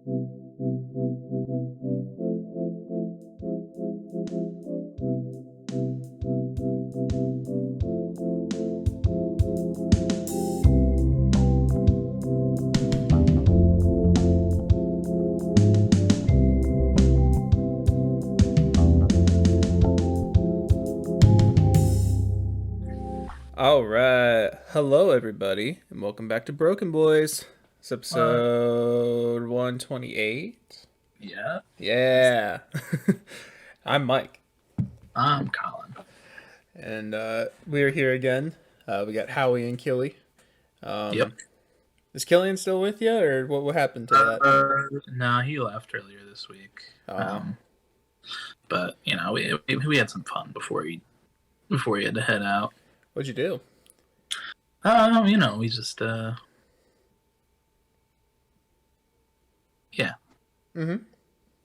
All right. Hello, everybody, and welcome back to BrokeN Boys. It's episode 128. Yeah, Yeah. I'm Mike, I'm Colin. and we are here again. We got Howie and Killy. Yep. Is Killian still with you, or what happened to that? No, he left earlier this week. Oh, But we had some fun before he had to head out. what'd you do? We just yeah, Mm-hmm.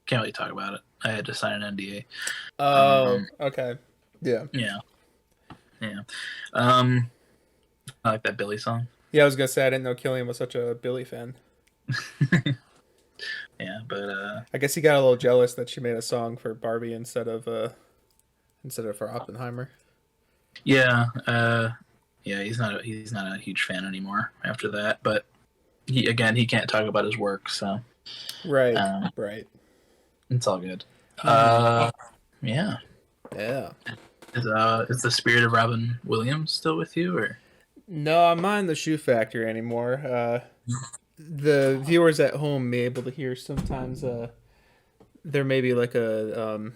can't really talk about it. I had to sign an NDA. Oh, okay. Yeah. Yeah. I like that Billy song. Yeah, I was gonna say I didn't know Killian was such a Billy fan. Yeah, but I guess he got a little jealous that she made a song for Barbie instead of for Oppenheimer. yeah, he's not a huge fan anymore after that. But he can't talk about his work, so Right. Right. it's all good. Yeah. Yeah. Is the spirit of Robin Williams still with you, or? No, I'm not in the shoe factory anymore. The viewers at home may be able to hear sometimes. There may be like a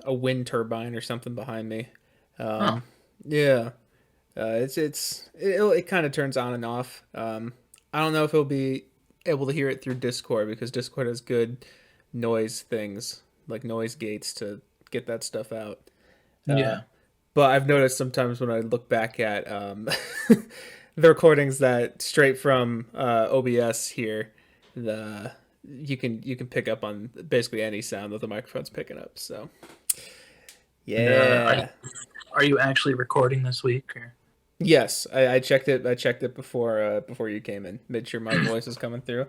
wind turbine or something behind me. Oh. Yeah, it kind of turns on and off. I don't know if he'll be able to hear it through Discord because Discord has good noise things like noise gates to get that stuff out. Yeah. But I've noticed sometimes when I look back at the recordings that straight from OBS here, you can pick up on basically any sound that the microphone's picking up. So yeah. Are you actually recording this week? Or? Yes, I checked it. I checked it before you came in. Made sure my voice is coming through.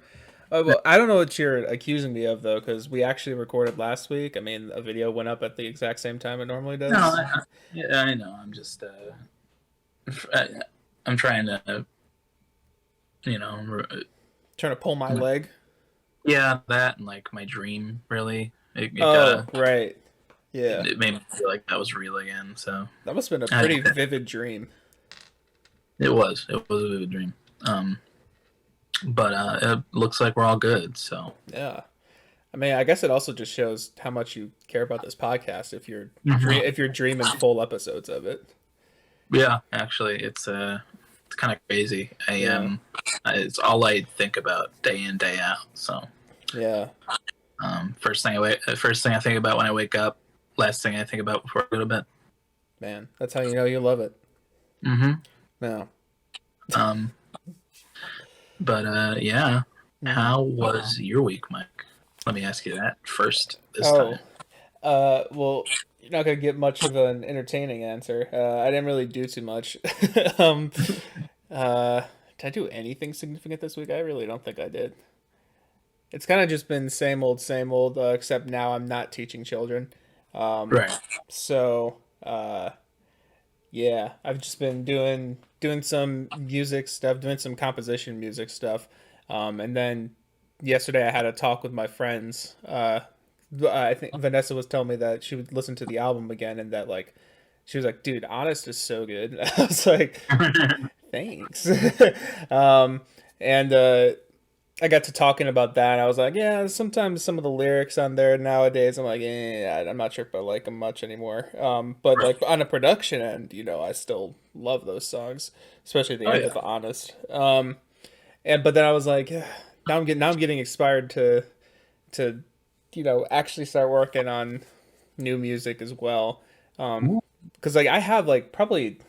Well, I don't know what you're accusing me of though, because we actually recorded last week. I mean, a video went up at the exact same time it normally does. No, I know. I'm just I'm trying to, Trying to pull my leg. yeah, that and like my dream really. Right. Yeah. It made me feel like that was real again. So That must have been a pretty vivid dream. it was a vivid dream. But it looks like we're all good. So Yeah. I mean, I guess it also just shows how much you care about this podcast if you're if you're dreaming full episodes of it. Yeah, actually, it's kind of crazy. It's all I think about day in day out. So Yeah. first thing I think about when I wake up. Last thing I think about before I go to bed. Man, that's how you know you love it. Mm-hmm. No. But yeah. How was your week, Mike? Let me ask you that first this time. Well, you're not gonna get much of an entertaining answer. I didn't really do too much. Did I do anything significant this week? I really don't think I did. It's kind of just been same old, except now I'm not teaching children. Right. So, yeah, I've just been doing some music stuff, doing some composition music stuff, and then yesterday I had a talk with my friends. I think Vanessa was telling me that she would listen to the album again, and that like she was like, "Dude, Honest is so good." I was like, "Thanks." And I got to talking about that. And I was like, "Yeah, sometimes some of the lyrics on there nowadays, I'm like, I'm not sure if I like them much anymore." But like on a production end, I still love those songs, especially the end of Honest. And but then I was like, now I'm getting inspired to actually start working on new music as well. Because like I have like probably,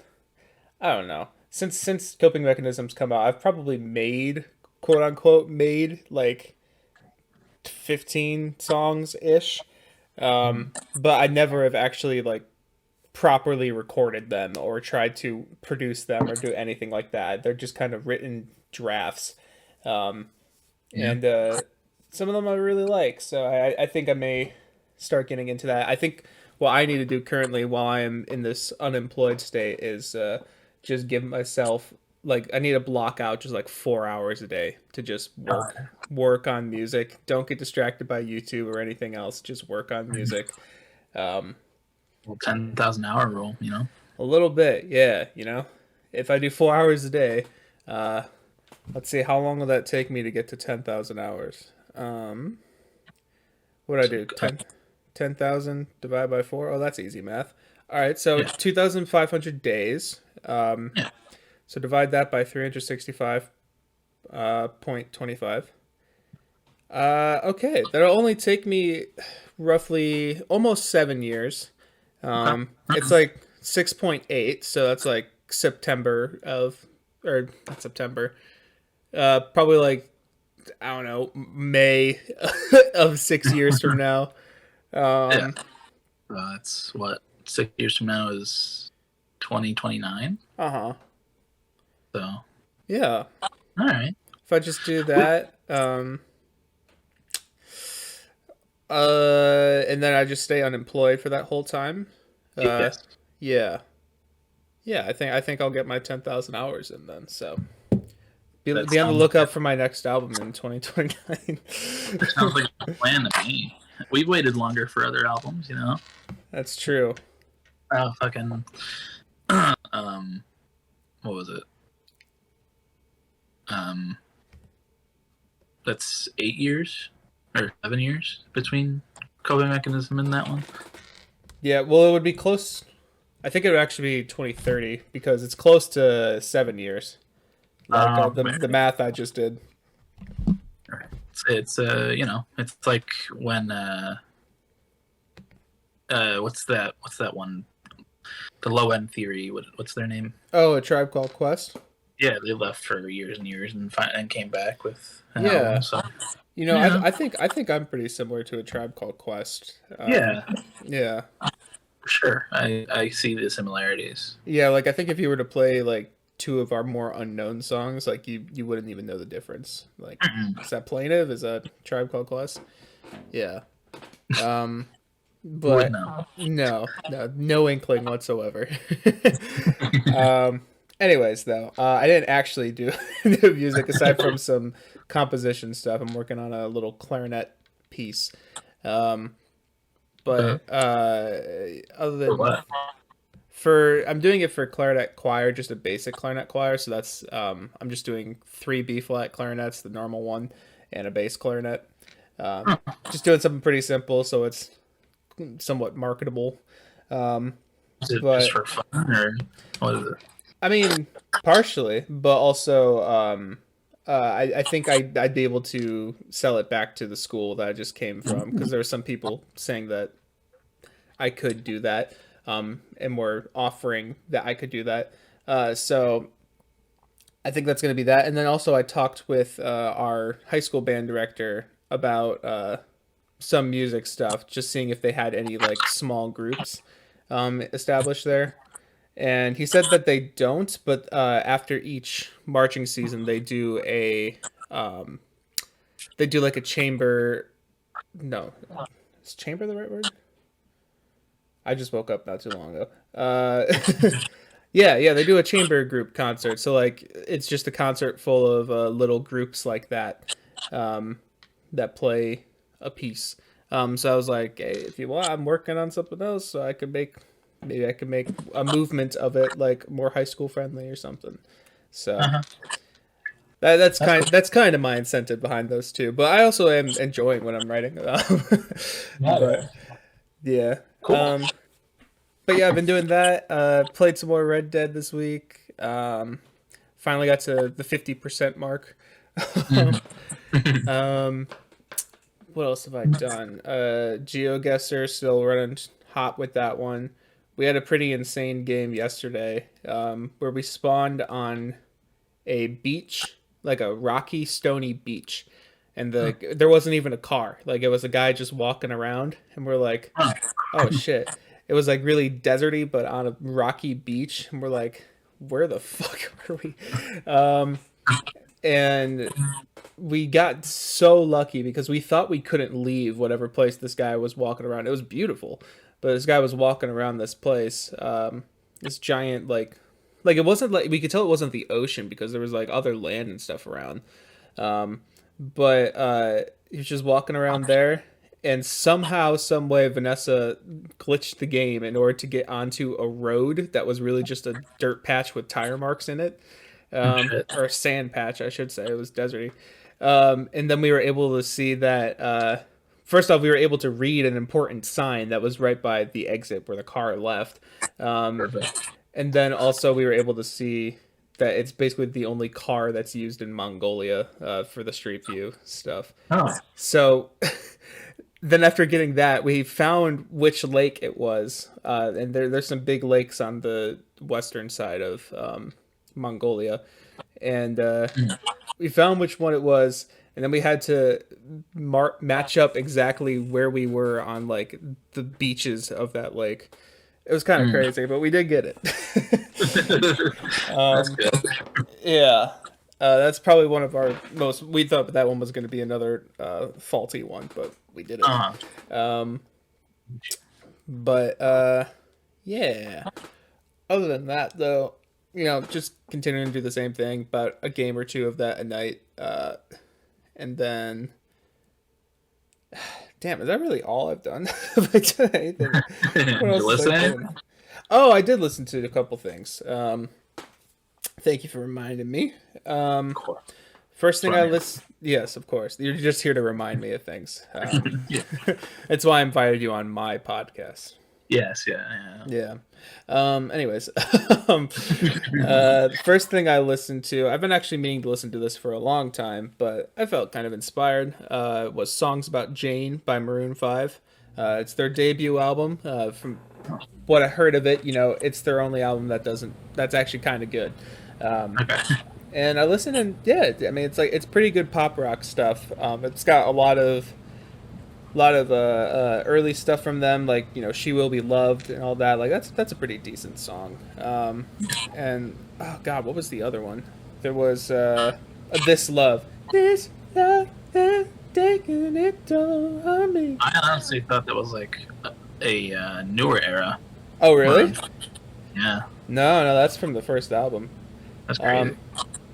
I don't know, since coping mechanisms come out, I've probably made, quote unquote, made like 15 songs ish. But I never have actually like properly recorded them or tried to produce them or do anything like that. They're just kind of written drafts. And some of them I really like. So I think I may start getting into that. I think what I need to do currently while I am in this unemployed state is just give myself like I need to block out just like 4 hours a day to just work on music. Don't get distracted by YouTube or anything else. Just work on music. Um, Well, 10,000 hour rule, you know. a little bit, yeah. If I do 4 hours a day, uh, let's see how long will that take me to get to 10,000 hours. What do I do? 10,000 divided by 4? Oh, that's easy math. All right, so Yeah. 2,500 days. Yeah. So divide that by 365 .25. Okay, that'll only take me roughly almost 7 years. Okay. It's like 6.8, so that's like September of, or not September, probably like, I don't know, May of 6 years from now. Yeah. Um, That's what 6 years from now is 2029. uh-huh. So, Yeah. all right. If I just do that, and then I just stay unemployed for that whole time. Uh, Yes. yeah, yeah. I think I'll get my 10,000 hours in then. So That be on the sounds lookout for my next album in 2029. sounds like a plan to me. We've waited longer for other albums, you know. That's true. Oh, fucking. What was it? Um, that's 8 years or 7 years between coping mechanism and that one. Yeah. Well, it would be close. I think it would actually be 2030 because it's close to 7 years. Like the math I just did. It's you know, it's like when what's that one, the low end theory, what's their name? Oh, A Tribe Called Quest. Yeah, they left for years and years and came back with an Yeah. album, so yeah. I think I'm pretty similar to A Tribe Called Quest. Yeah, Yeah. for sure. I see the similarities. Yeah, like I think if you were to play like two of our more unknown songs, like you wouldn't even know the difference. Like, is that Plaintive? Is that Tribe Called Quest? Yeah. Um, Would but know. no inkling whatsoever. um, anyways, though, I didn't actually do new music aside from some composition stuff. I'm working on a little clarinet piece. Um, but other For than what? I'm doing it for clarinet choir, just a basic clarinet choir. So that's I'm just doing three B flat clarinets, the normal one, and a bass clarinet. Just doing something pretty simple, so it's somewhat marketable. Um, Is it but just for fun or what is it? I mean, partially, but also I think I'd be able to sell it back to the school that I just came from because there are some people saying that I could do that, and were offering that I could do that. So I think that's going to be that. And then also I talked with our high school band director about some music stuff, just seeing if they had any like small groups established there. And he said that they don't, but after each marching season, um, they do like a chamber. No, is chamber the right word? I just woke up not too long ago. Yeah, they do a chamber group concert. So like, it's just a concert full of little groups like that, um, that play a piece. So I was like, hey, if you want, I'm working on something else, so maybe I could make a movement of it like more high school friendly or something. So Uh-huh. that's kind of my incentive behind those two. But I also am enjoying what I'm writing about. But yeah. Cool. But yeah, I've been doing that. Played some more Red Dead this week. Finally got to the 50% mark. um, what else have I done? GeoGuessr, still running hot with that one. We had a pretty insane game yesterday, where we spawned on a beach, like a rocky, stony beach, and there wasn't even a car. Like it was a guy just walking around, and we're like, oh shit. It was like really deserty, but on a rocky beach, and we're like, where the fuck are we? Um, and we got so lucky because we thought we couldn't leave whatever place this guy was walking around. It was beautiful, but this guy was walking around this place, this giant like it wasn't like we could tell it wasn't the ocean because there was like other land and stuff around. But he was just walking around there, and somehow, some way, Vanessa glitched the game in order to get onto a road that was really just a dirt patch with tire marks in it, Oh, shit. or a sand patch, I should say. It was deserty. And then we were able to see that. First off, we were able to read an important sign that was right by the exit where the car left. Perfect. And then also we were able to see that it's basically the only car that's used in Mongolia for the Street View stuff. Oh, So then after getting that, we found which lake it was, and there's some big lakes on the western side of Mongolia, and we found which one it was, and then we had to match up exactly where we were on like the beaches of that lake. It was kind of crazy, but we did get it. that's good. Yeah. That's probably one of our most. We thought that one was going to be another faulty one, but we did it. Um, but yeah. Other than that, though, just continuing to do the same thing, about a game or two of that a night, and then. Damn, is that really all I've done? Have I done anything? What You else have I listening? done? Oh, I did listen to a couple things. Thank you for reminding me. Of course. First thing That's I what I'm list, yes, of course. You're just here to remind me of things. here. That's why I invited you on my podcast. Yes, yeah. Yeah. Anyways, first thing I listened to, I've been actually meaning to listen to this for a long time, but I felt kind of inspired. Was "Songs About Jane" by Maroon 5. It's their debut album. From what I heard of it, it's their only album that's actually kind of good. Um, Okay. and I listened, and yeah, I mean, it's pretty good pop rock stuff. It's got a lot of early stuff from them, like "She Will Be Loved" and all that. Like that's a pretty decent song. And oh god, what was the other one? There was "This Love." This love is taking it all on me. I honestly thought that was like a newer era. Oh really? One. Yeah, No, that's from the first album. that's crazy. Um,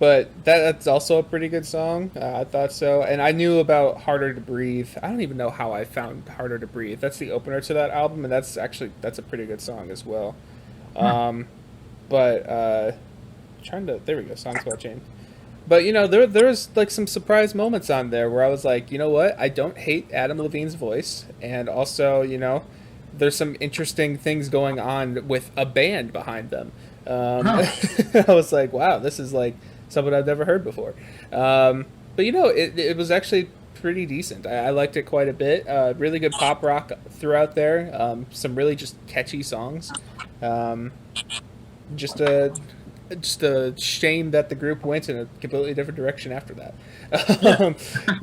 but that's also a pretty good song. I thought so, and I knew about "Harder to Breathe." I don't even know how I found "Harder to Breathe." That's the opener to that album, and that's a pretty good song as well. Huh. But trying to there we go, "Songs About Jane." But there's like some surprise moments on there where I was like, you know what? I don't hate Adam Levine's voice, and also there's some interesting things going on with a band behind them. Huh. I was like, wow, this is like something I've never heard before. But it was actually pretty decent. I liked it quite a bit. Really good pop rock throughout there. Some really just catchy songs. Um, just a just a shame that the group went in a completely different direction after that. Yeah.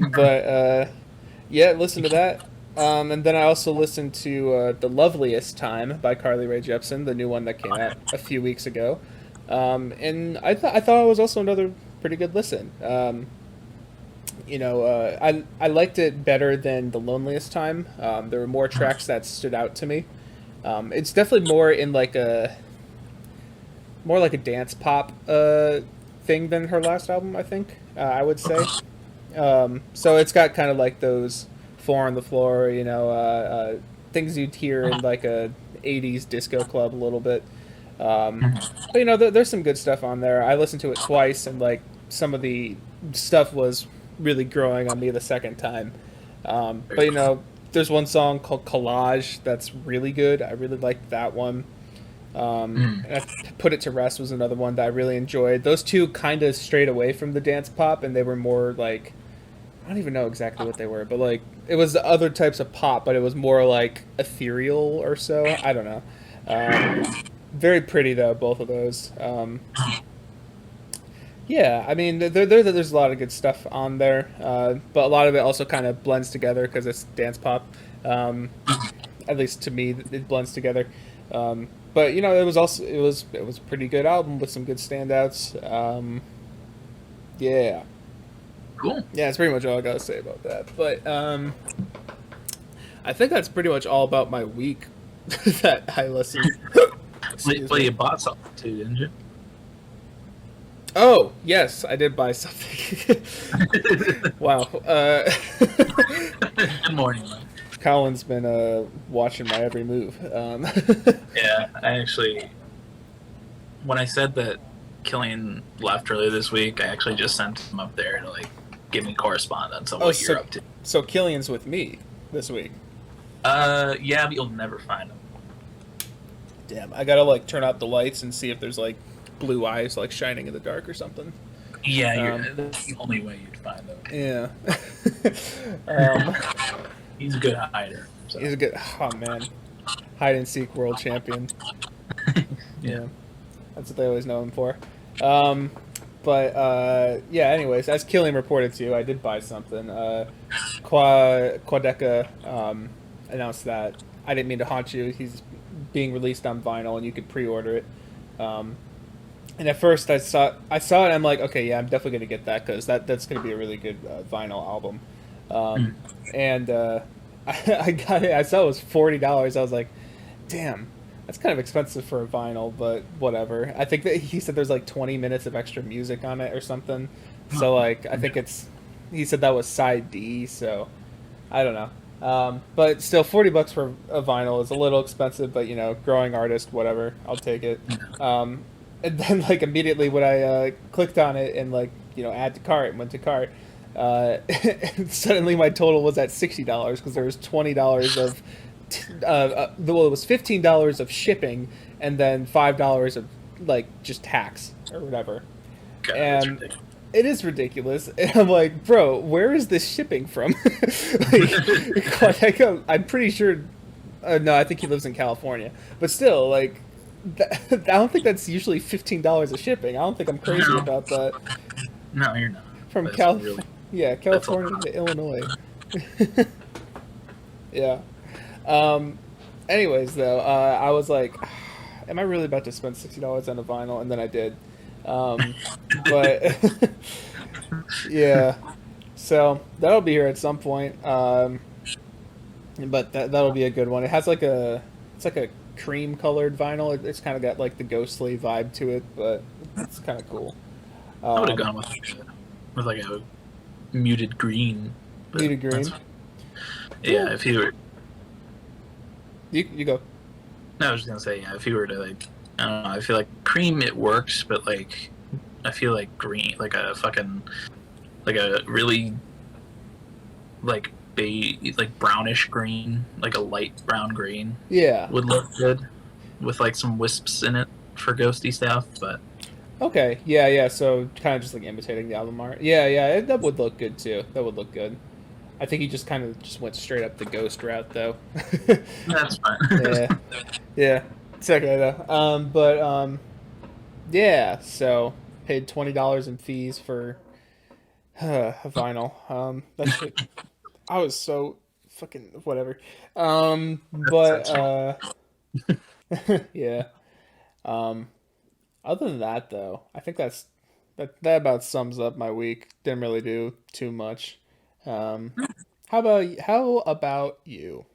But yeah, listen to that. And then I also listened to "The Loveliest Time" by Carly Rae Jepsen, the new one that came out a few weeks ago. And I thought it was also another pretty good listen. I liked it better than "The Loneliest Time." There were more tracks that stood out to me. It's definitely more like a dance pop thing than her last album, I think. I would say. So it's got kind of like those four on the floor, things you'd hear in like a '80s disco club a little bit. But there's some good stuff on there. I listened to it twice, and like some of the stuff was really growing on me the second time. But there's one song called "Collage" that's really good. I really liked that one. And "Put It to Rest" was another one that I really enjoyed. Those two kind of strayed away from the dance pop, and they were more like, I don't even know exactly what they were, but like it was the other types of pop, but it was more like ethereal or so. I don't know. Very pretty though, both of those. Yeah, I mean, there's a lot of good stuff on there, but a lot of it also kind of blends together because it's dance pop. Um, at least to me, it blends together. But it was a pretty good album with some good standouts. Yeah. Cool. Yeah, that's pretty much all I gotta say about that. But I think that's pretty much all about my week that I listened. Excuse Well, me. you bought something too, didn't you? Oh yes, I did buy something. Wow. Good morning, man. Colin's been watching my every move. Yeah, I actually, when I said that Killian left earlier this week, I actually just sent him up there to like give me correspondence on what you're up to. So Killian's with me this week. Yeah, but you'll never find him. Damn, I gotta like turn out the lights and see if there's like blue eyes like shining in the dark or something. Yeah, that's the only way you'd find him. Yeah. He's a good hider. So. He's a good. Oh man, hide and seek world champion. Yeah, that's what they always know him for. Yeah. Anyways, as Killian reported to you, I did buy something. Quadeca announced that. I didn't mean to haunt you. He's being released on vinyl, and you could pre-order it. And at first, I saw it. And I'm like, okay, yeah, I'm definitely gonna get that because that's gonna be a really good vinyl album. And I got it. I saw it was $40. I was like, damn, that's kind of expensive for a vinyl, but whatever. I think that he said there's like 20 minutes of extra music on it or something. So like, I think he said that was side D. So I don't know. But still, $40 for a vinyl is a little expensive. But growing artist, whatever, I'll take it. And then like immediately when I clicked on it and like add to cart and went to cart. Suddenly my total was at $60 because there was $20 of well, it was $15 of shipping and then $5 of like just tax or whatever. God, And it is ridiculous. And I'm like, bro, where is this shipping from? Like, I'm pretty sure. No, I think he lives in California, but still, like, I don't think that's usually $15 of shipping. I don't think I'm crazy about that. No, you're not. From California. Yeah, California to Illinois. Yeah. Anyways, though, I was like, am I really about to spend $60 on a vinyl? And then I did. But yeah. So that'll be here at some point. But that'll be a good one. It has like it's like a cream colored vinyl. It's kind of got like the ghostly vibe to it, but it's kind of cool. I would have gone with like a muted green. Muted green. Yeah, if you were. You go. No, I was just gonna say, yeah, if you were to like, I don't know, I feel like cream it works, but like, I feel like green, like a really like like brownish green, like a light brown green. Yeah. Would look good with like some wisps in it for ghosty stuff, but. Okay, yeah. So kind of just like imitating the album art. Yeah. That would look good too. That would look good. I think he just kind of just went straight up the ghost route though. That's fine. Yeah. It's okay though. Yeah. So paid $20 in fees for a vinyl. That shit. I was so fucking whatever. Yeah. Other than that, though, I think that about sums up my week. Didn't really do too much. How about you?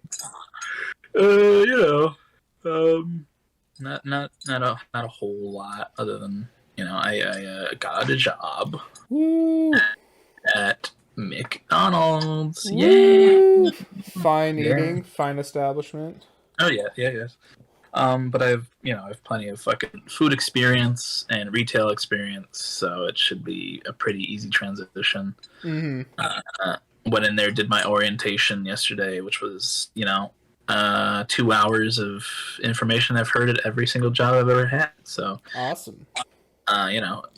Not a whole lot other than I got a job Woo! at McDonald's. Woo! Yeah. Fine eating, fine establishment. Oh yeah, yes. But I have plenty of fucking food experience and retail experience, so it should be a pretty easy transition. Mm-hmm. Went in there, did my orientation yesterday, which was 2 hours of information I've heard at every single job I've ever had. So awesome.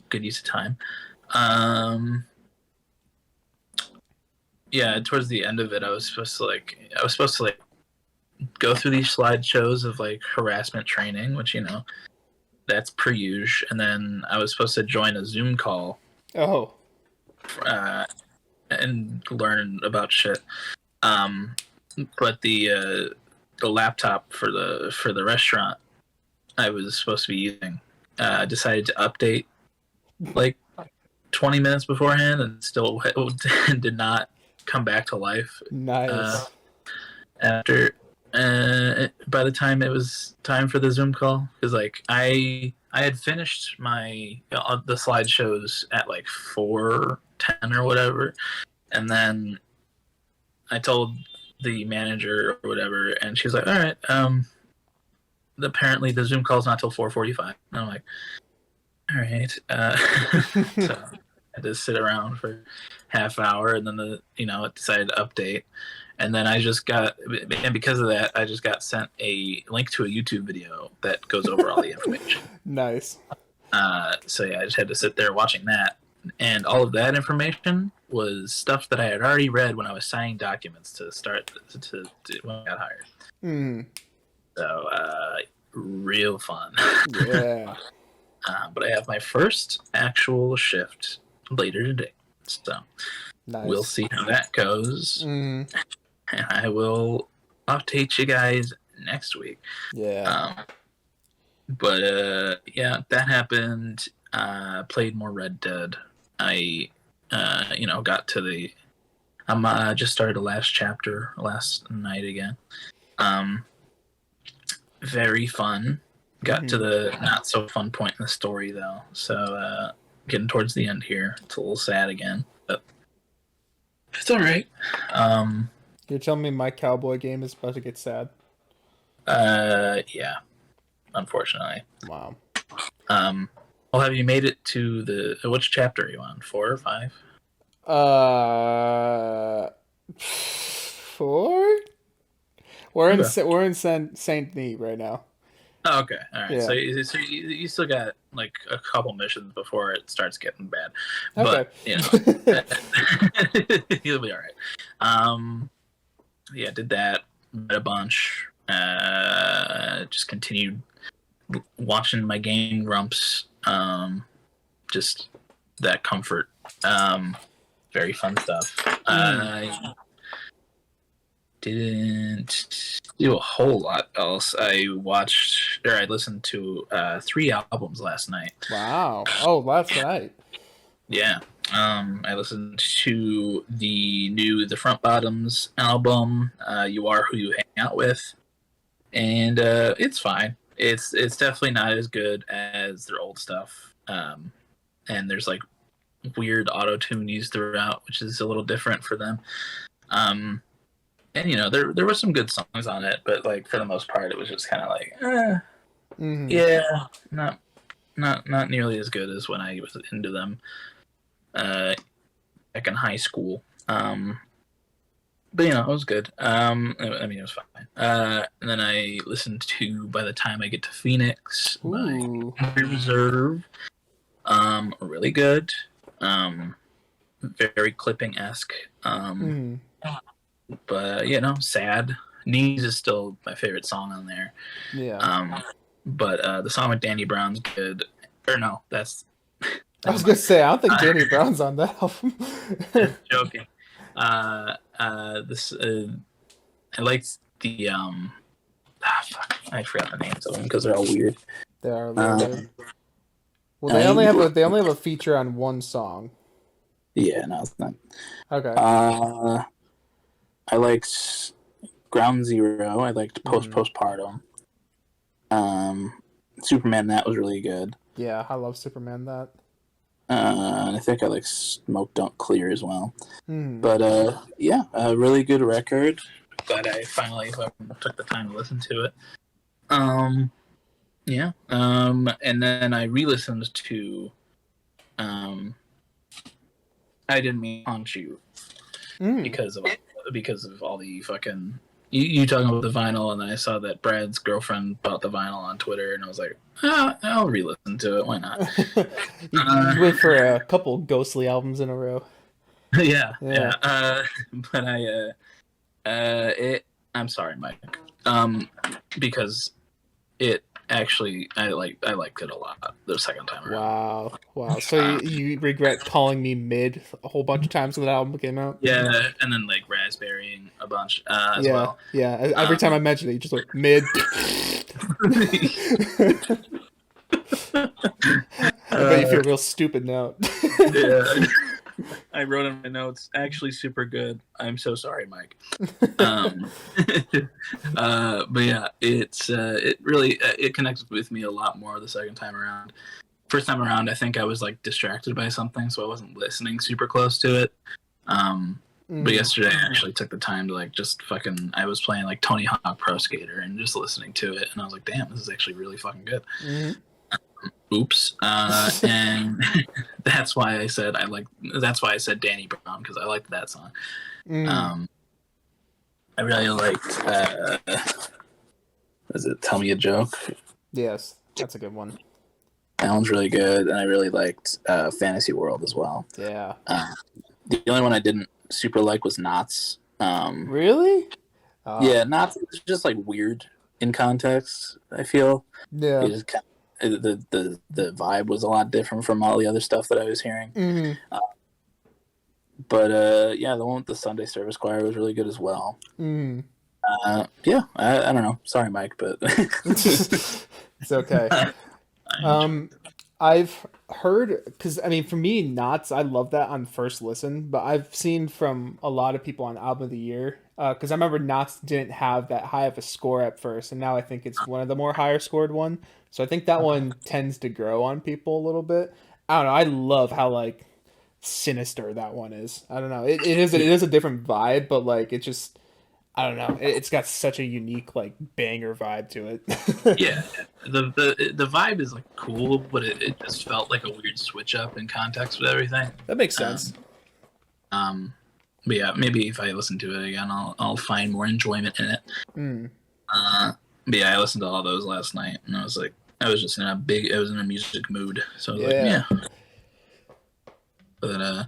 Good use of time. Yeah, towards the end of it, I was supposed to go through these slideshows of like harassment training, which that's per usual, and then I was supposed to join a Zoom call. Oh. And learn about shit. But the laptop for the restaurant I was supposed to be using decided to update like 20 minutes beforehand and still did not come back to life. Nice. After by the time it was time for the Zoom call, because like I had finished my the slideshows at like 4:10 or whatever, and then I told the manager or whatever, and she was like, "All right, apparently the Zoom call's not till 4:45." And I'm like, "All right." So I had to sit around for half hour, and then it decided to update. And then and because of that, I just got sent a link to a YouTube video that goes over all the information. Nice. So yeah, I just had to sit there watching that. And all of that information was stuff that I had already read when I was signing documents to start to when I got hired. Mm. So, real fun. Yeah. But I have my first actual shift later today. So, Nice. We'll see how that goes. Mm. And I will update you guys next week. Yeah. But yeah, that happened. Played more Red Dead. I got to just started the last chapter last night again. Very fun. Got to the not so fun point in the story though. So getting towards the end here, it's a little sad again, but it's all right. You're telling me my cowboy game is about to get sad? Yeah, unfortunately. Wow. Well, have you made it to which chapter are you on? 4 or 5? 4. We're in Saint Denis right now. Oh, okay, all right. Yeah. So you still got like a couple missions before it starts getting bad, Okay. but you'll be all right. Yeah, did that, read a bunch. Just continued watching my gaming grumps. Just that comfort. Very fun stuff. I didn't do a whole lot else. I listened to 3 albums last night. Wow. Oh, last night. Yeah. I listened to the Front Bottoms album, You Are Who You Hang Out With, and it's fine. It's definitely not as good as their old stuff. And there's like weird auto-tune used throughout, which is a little different for them. And there were some good songs on it, but like for the most part, it was just kind of like, yeah, not nearly as good as when I was into them back in high school. But it was good. I mean, it was fine. And then I listened to By the Time I Get to Phoenix by Reserve. Really good. Very clipping-esque. But sad. Knees is still my favorite song on there. Yeah. But the song with Danny Brown's good. Or no, that's. I was gonna say I don't think Danny Brown's on that album. Joking. I liked the I forgot the names of them because they're all weird. They are. Weird. Well, they only have a feature on one song. Yeah, no, it's not. Okay. I liked Ground Zero. I liked Postpartum. Superman, that was really good. Yeah, I love Superman. That. And I think I like Smoke Don't Clear as well. But yeah, a really good record. Glad I finally took the time to listen to it. Yeah. And then I re-listened to I Didn't Mean to Haunt You because of all the fucking you talking about the vinyl, and then I saw that Brad's girlfriend bought the vinyl on Twitter, and I was like, I'll re-listen to it. Why not? you went for a couple ghostly albums in a row. Yeah. But I'm sorry, Mike. Because it actually, I liked it a lot the second time around. Wow. So you regret calling me mid a whole bunch of times when that album came out? Yeah, and then like raspberrying a bunch as well. Yeah, every time I mention it, you just like mid. I bet you feel real stupid now. Yeah. I wrote in my notes, actually super good. I'm so sorry, Mike. But yeah, it really it connected with me a lot more the second time around. First time around, I think I was like distracted by something, so I wasn't listening super close to it. But yesterday I actually took the time to like just fucking. I was playing like Tony Hawk Pro Skater and just listening to it, and I was like, damn, this is actually really fucking good. Oops. And that's why I said Danny Brown, because I liked that song. I really liked is it Tell Me a Joke? Yes, that's a good one. That one's really good, and I really liked Fantasy World as well. Yeah. The only one I didn't super like was Knots. Really? Yeah, Knots is just like weird in context, I feel. Yeah. It just kind of, the vibe was a lot different from all the other stuff that I was hearing. But yeah, the one with the Sunday Service Choir was really good as well. Yeah, I don't know. Sorry, Mike, but it's okay. I've heard, because I mean, for me, Knots, I love that on first listen, but I've seen from a lot of people on Album of the Year, because I remember Knots didn't have that high of a score at first, and now I think it's one of the more higher scored one. So I think that one tends to grow on people a little bit. I don't know. I love how like sinister that one is. I don't know. It is a different vibe, but like it just, I don't know. It's got such a unique like banger vibe to it. Yeah, the vibe is like cool, but it just felt like a weird switch up in context with everything. That makes sense. But yeah, maybe if I listen to it again, I'll find more enjoyment in it. But yeah, I listened to all those last night, and I was just in I was in a music mood, so I was like, yeah. But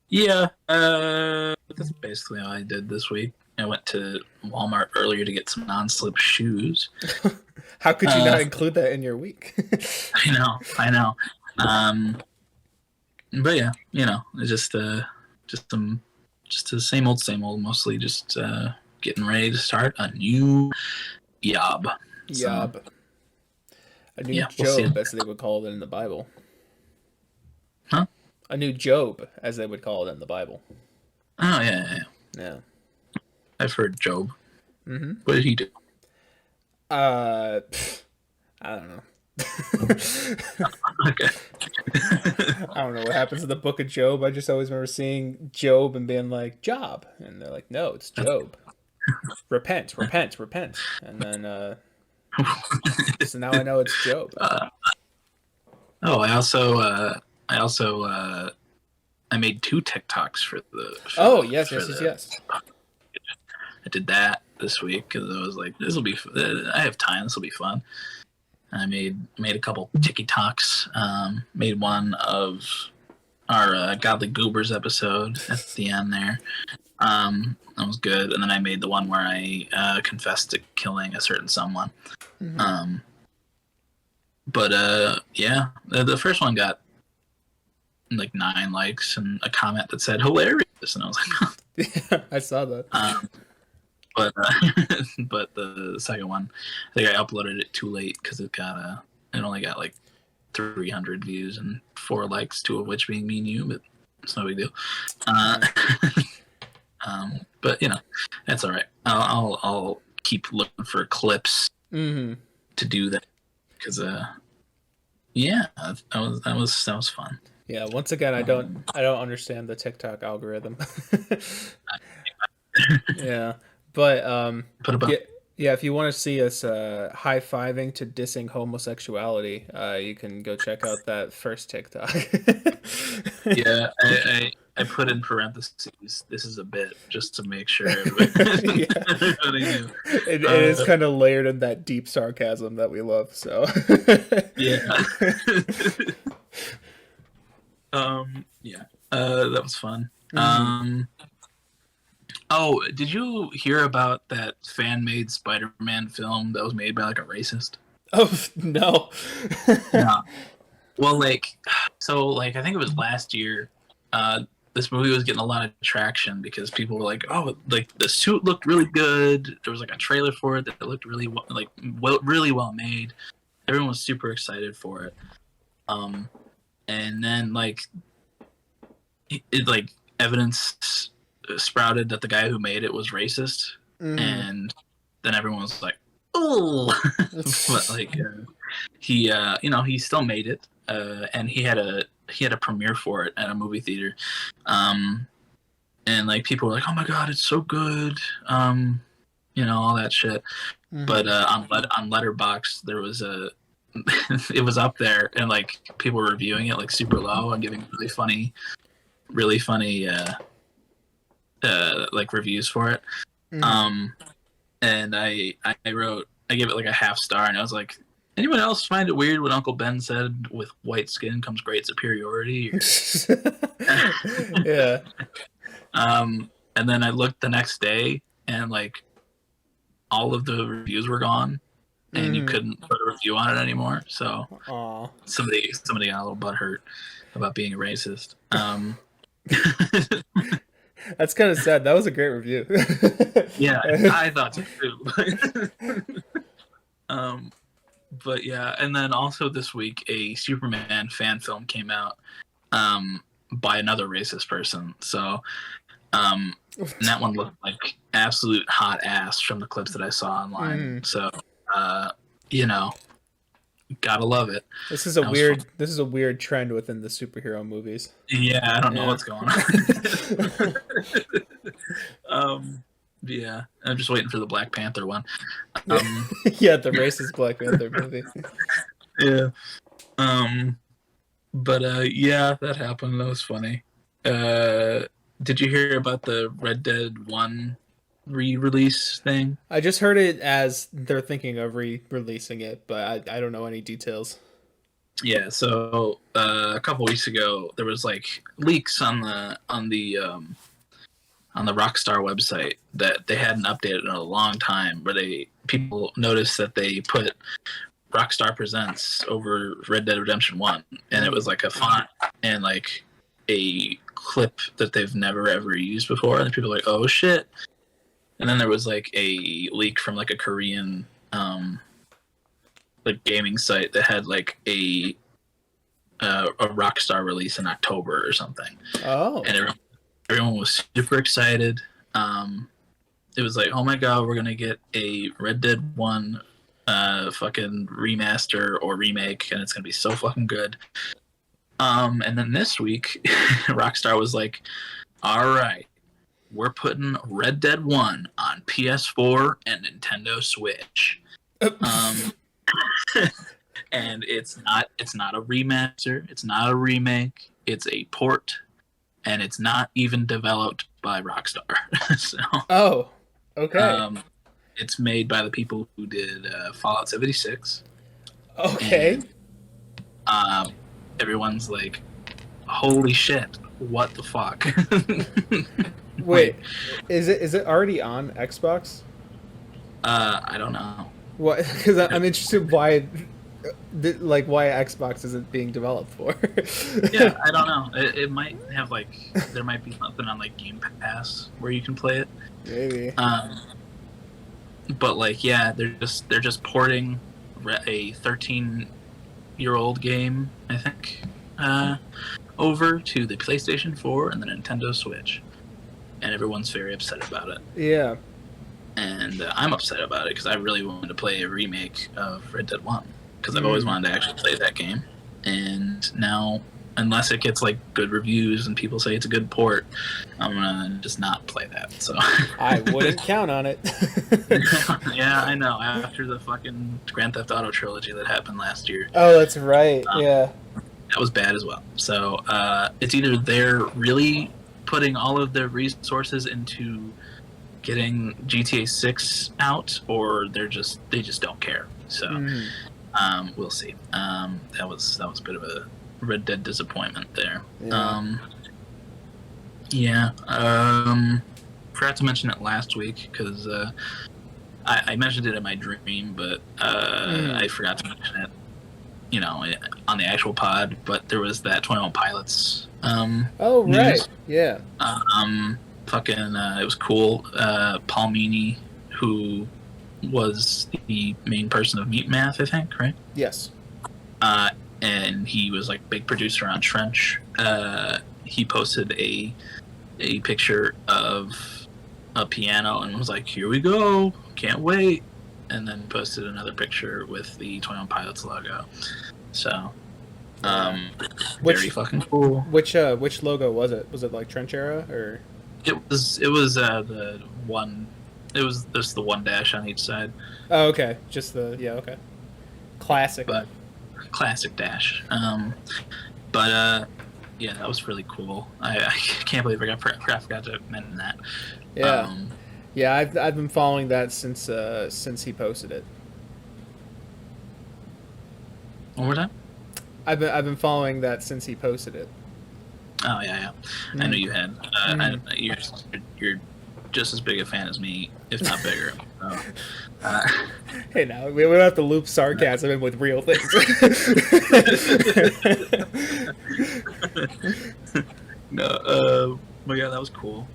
yeah, that's basically all I did this week. I went to Walmart earlier to get some non-slip shoes. How could you not include that in your week? I know. But yeah, it's just the same old, mostly just getting ready to start a new job. Job. A new Job, as they would call it in the Bible. Huh? A new Job, as they would call it in the Bible. Oh, yeah. I've heard Job. What did he do? I don't know. Okay. I don't know what happens in the book of Job. I just always remember seeing Job and being like, Job. And they're like, no, it's Job. Repent. And then, so now I know it's Job. I made 2 TikToks for yes. I did that this week because I was like, I have time. This will be fun. I made a couple TikToks. Made one of our Godly Goobers episode at the end there. That was good. And then I made the one where I confessed to killing a certain someone. But yeah, the first one got like 9 likes and a comment that said hilarious, and I was like, yeah, I saw that. But the second one, I think I uploaded it too late because it only got like 300 views and 4 likes, 2 of which being me and you, but it's no big deal. But that's all right. I'll keep looking for clips to do that because yeah, that was fun. Yeah, once again, I don't understand the TikTok algorithm. Yeah, but yeah, if you want to see us high-fiving to dissing homosexuality, you can go check out that first TikTok. Yeah, I put in parentheses, this is a bit, just to make sure everybody knew. It is kind of layered in that deep sarcasm that we love, so. Yeah. That was fun. Oh, did you hear about that fan-made Spider-Man film that was made by like a racist? Oh no. Yeah. Well, I think it was last year. This movie was getting a lot of traction because people were like, "Oh, like the suit looked really good." There was like a trailer for it that looked really really well made. Everyone was super excited for it. and then like like evidence sprouted that the guy who made it was racist, and then everyone was like, "Oh," but like he he still made it, and he had a premiere for it at a movie theater, and like people were like, "Oh my god, it's so good," all that shit. But on Letterboxd there was a it was up there, and like people were reviewing it like super low and giving really funny like reviews for it. And I gave it like a half star, and I was like, anyone else find it weird when Uncle Ben said with white skin comes great superiority? Yeah. And then I looked the next day, and like all of the reviews were gone, and you couldn't put a review on it anymore. So somebody got a little butthurt about being a racist. That's kind of sad. That was a great review. Yeah, I thought so too. But yeah, and then also this week a Superman fan film came out by another racist person. So and that one looked like absolute hot ass from the clips that I saw online. So gotta love it. This is a weird trend within the superhero movies. Yeah, I don't know what's going on. Yeah, I'm just waiting for the Black Panther one. Yeah, the racist Black Panther movie. Yeah. But yeah, that happened. That was funny. Did you hear about the Red Dead 1 re-release thing? I just heard it as they're thinking of re-releasing it, but I don't know any details. Yeah, so a couple weeks ago there was like leaks on the Rockstar website that they hadn't updated in a long time, where people noticed that they put Rockstar Presents over Red Dead Redemption 1, and it was like a font and like a clip that they've never ever used before, and people were like, oh shit. And then there was like a leak from like a Korean like gaming site that had like a Rockstar release in October or something. Oh. And everyone was super excited. It was like, oh my god, we're gonna get a Red Dead 1 fucking remaster or remake, and it's gonna be so fucking good. And then this week, Rockstar was like, all right, we're putting Red Dead 1 on PS4 and Nintendo Switch. And it's not a remaster, it's not a remake, it's a port, and it's not even developed by Rockstar. So, oh, okay. It's made by the people who did Fallout 76. Okay. And, everyone's like, holy shit, what the fuck? Wait, is it already on Xbox? I don't know. What? Because I'm interested why Xbox isn't being developed for. Yeah, I don't know. It might have like, there might be something on like Game Pass where you can play it. Maybe. But like, yeah, they're just porting a 13-year-old game, I think, over to the PlayStation 4 and the Nintendo Switch, and everyone's very upset about it. Yeah. And I'm upset about it because I really wanted to play a remake of Red Dead 1 because I've always wanted to actually play that game, and now, unless it gets like good reviews and people say it's a good port, I'm gonna just not play that. So I wouldn't count on it. Yeah, I know. After the fucking Grand Theft Auto trilogy that happened last year. Oh, that's right. Yeah. That was bad as well. So it's either they're really putting all of their resources into getting GTA 6 out, or they just don't care. So we'll see. That was a bit of a Red Dead disappointment there. Yeah. Forgot to mention it last week because I mentioned it in my dream, but I forgot to mention it, on the actual pod. But there was that 21 Pilots. Oh right, news. Yeah. It was cool. Paul Meany, who was the main person of Meat Math, I think, right? Yes. and he was like big producer on Trench. He posted a picture of a piano and was like, "Here we go, can't wait," and then posted another picture with the 21 Pilots logo. So, very fucking cool. Which logo was it? Was it like Trench era or? It was the one. It was just the one dash on each side. Oh, okay. Just the okay. Classic. But classic dash. Yeah, that was really cool. I can't believe I forgot to mention that. Yeah. Yeah, I've been following that since he posted it. One more time. I've been following that since he posted it. Oh yeah. I know you had. You're just as big a fan as me, if not bigger. So, hey, now we don't have to loop sarcasm in with real things. No, but yeah, that was cool.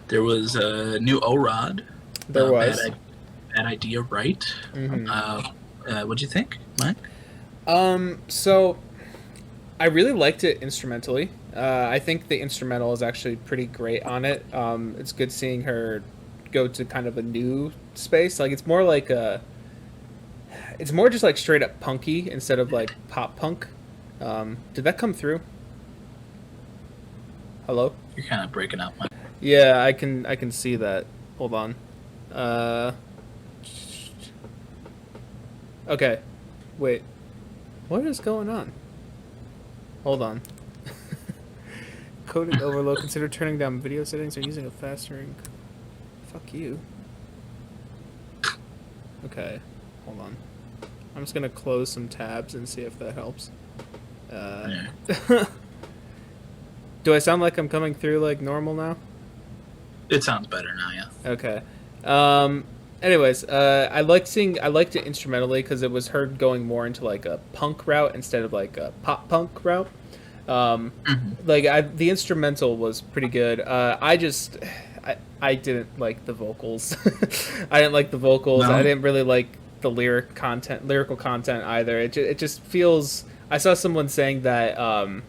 There was a new O-Rod. There was. Bad idea, right? What'd you think, Mike? So I really liked it instrumentally. I think the instrumental is actually pretty great on it. It's good seeing her go to kind of a new space. Like it's more just like straight up punky instead of like pop punk. Did that come through? Hello? You're kind of breaking up, Mike. Yeah, I can see that. Hold on. Okay. Wait. What is going on? Hold on. Coding overload. Consider turning down video settings or using a faster. Fuck you. Okay. Hold on. I'm just gonna close some tabs and see if that helps. Do I sound like I'm coming through like normal now? It sounds better now, yeah. Okay. Anyways, I liked it instrumentally because it was her going more into like a punk route instead of like a pop punk route. The instrumental was pretty good. I didn't like the vocals. I didn't like the vocals. No. I didn't really like the lyrical content either. It just feels. I saw someone saying that on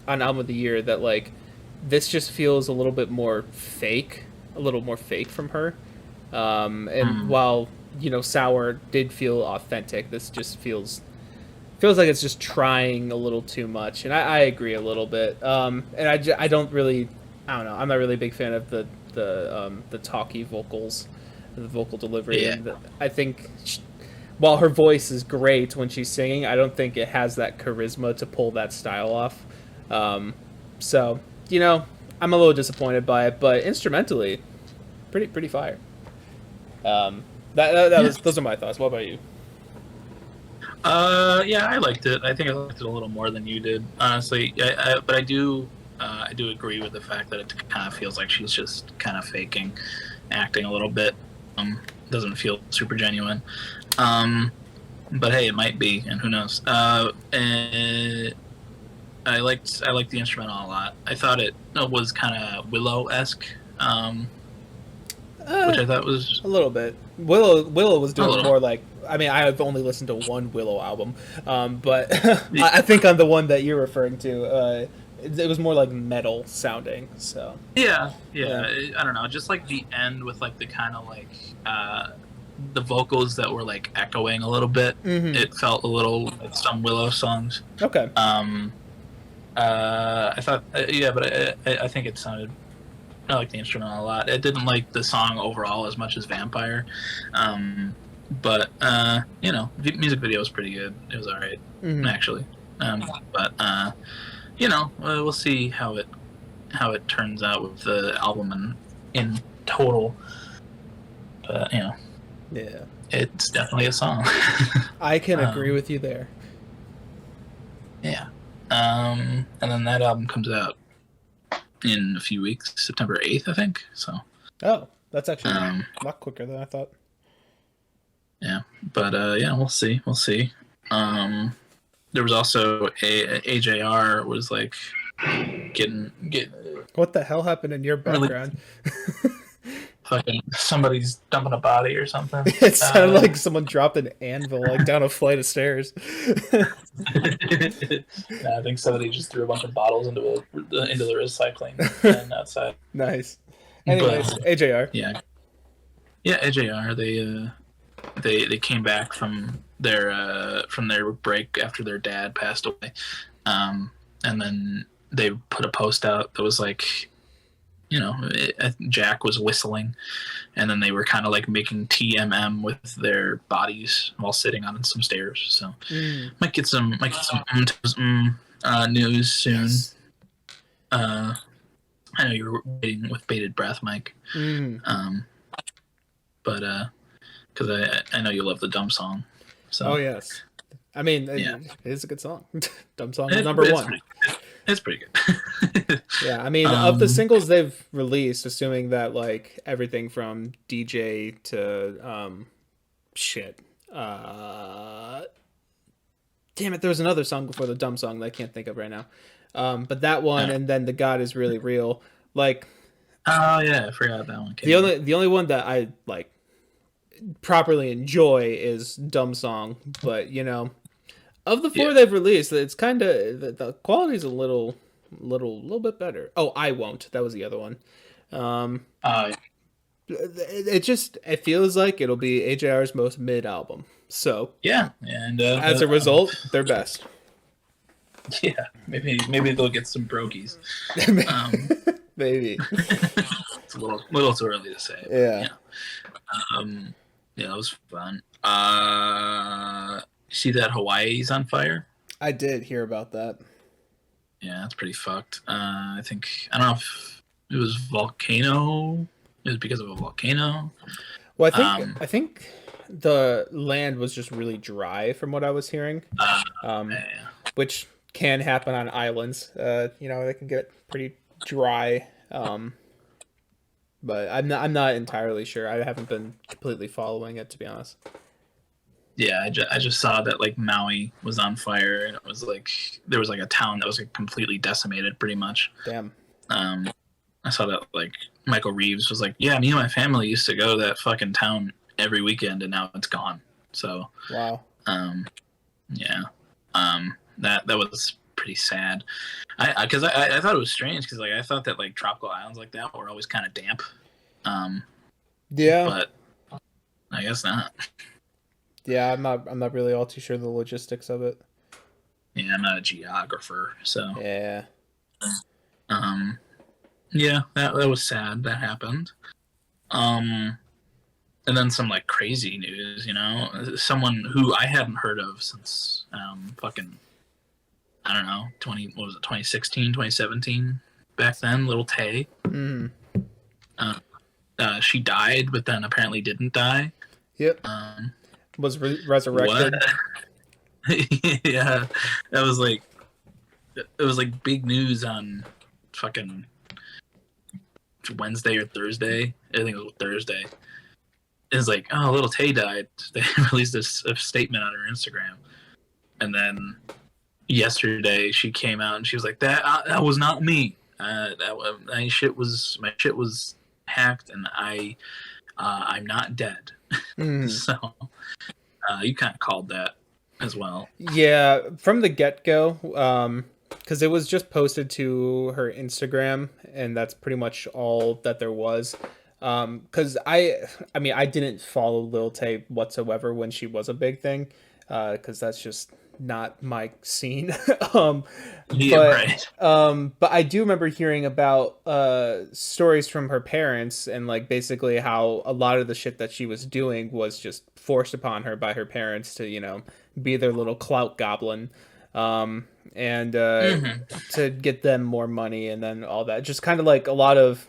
Album of the Year that like this just feels a little bit more fake from her. While Sour did feel authentic, this just feels like it's just trying a little too much, and I agree a little bit. And I don't know. I'm not really a big fan of the talky vocals, the vocal delivery. Yeah. And I think while her voice is great when she's singing, I don't think it has that charisma to pull that style off. So I'm a little disappointed by it, but instrumentally, pretty fire. Those are my thoughts. What about you? Yeah, I liked it. I think I liked it a little more than you did, honestly. But I do agree with the fact that it kind of feels like she's just kind of acting a little bit. Doesn't feel super genuine. But hey, it might be, and who knows? And I liked the instrumental a lot. I thought it was kind of Willow-esque. Which I thought was a little bit. Willow was doing more like. I mean, I have only listened to one Willow album, but I think on the one that you're referring to, it was more like metal sounding. So yeah. I don't know, just like the end with like the kind of like the vocals that were like echoing a little bit. Mm-hmm. It felt a little like some Willow songs. Okay. I thought, but I think it sounded. I like the instrumental a lot. I didn't like the song overall as much as Vampire, but the music video was pretty good. It was all right, actually. But we'll see how it turns out with the album in total. But yeah, it's definitely a song. I can agree with you there. Yeah, and then that album comes out in a few weeks, September 8th, I think. So. Oh, that's actually a lot quicker than I thought. Yeah, but we'll see. There was also AJR was like getting. What the hell happened in your background? fucking somebody's dumping a body or something. It sounded like someone dropped an anvil like down a flight of stairs. I think somebody just threw a bunch of bottles into the recycling bin outside. Nice. Anyways, But, AJR. yeah, AJR. They came back from their break after their dad passed away, and then they put a post out that was like, Jack was whistling, and then they were kind of like making TMM with their bodies while sitting on some stairs. So might get some news soon. Yes. I know you're waiting with bated breath, Mike. But because I know you love the Dumb Song. So. Oh yes, I mean it is a good song. Dumb Song is number one. It's pretty good. Yeah, I mean, of the singles they've released, assuming that like everything from DJ to damn it, there was another song before the Dumb Song that I can't think of right now. But that one, and then The God Is Really Real. Like, oh yeah, I forgot that one. The only one that I like properly enjoy is Dumb Song, but of the four they've released, it's kind of the quality's a little bit better. Oh, I Won't. That was the other one. It feels like it'll be AJR's most mid album. So yeah, and as a result, they're best. Yeah, maybe they'll get some brokies. Maybe. It's a little too early to say. Yeah. Yeah, it was fun. You see that Hawaii's on fire? I did hear about that. Yeah, that's pretty fucked. I don't know if it was volcano. It was because of a volcano. Well, I think the land was just really dry, from what I was hearing. Which can happen on islands. They can get pretty dry. But I'm not entirely sure. I haven't been completely following it, to be honest. Yeah, I just saw that like Maui was on fire, and it was like there was like a town that was like completely decimated, pretty much. Damn. I saw that like Michael Reeves was like, yeah, me and my family used to go to that fucking town every weekend, and now it's gone. So wow. Yeah. That was pretty sad. I thought it was strange because like I thought that like tropical islands like that were always kind of damp. Yeah. But I guess not. Yeah, I'm not really all too sure the logistics of it. Yeah, I'm not a geographer, so yeah. Yeah, that was sad. That happened. And then some like crazy news, someone who I hadn't heard of since fucking I don't know, 2016, 2017 back then, Lil Tay. She died, but then apparently didn't die. Yep. Was resurrected. Yeah, it was like big news on fucking Wednesday or Thursday. I think it was Thursday. It was like, oh, Lil Tay died. They released a statement on her Instagram, and then yesterday she came out and she was like, that was not me. My shit was hacked, and I'm not dead. So you kind of called that as well. Yeah, from the get-go, because it was just posted to her Instagram, and that's pretty much all that there was. Because I didn't follow Lil Tay whatsoever when she was a big thing, because that's just not my scene. But I do remember hearing about stories from her parents, and like basically how a lot of the shit that she was doing was just forced upon her by her parents to be their little clout goblin, and to get them more money, and then all that, just kind of like a lot of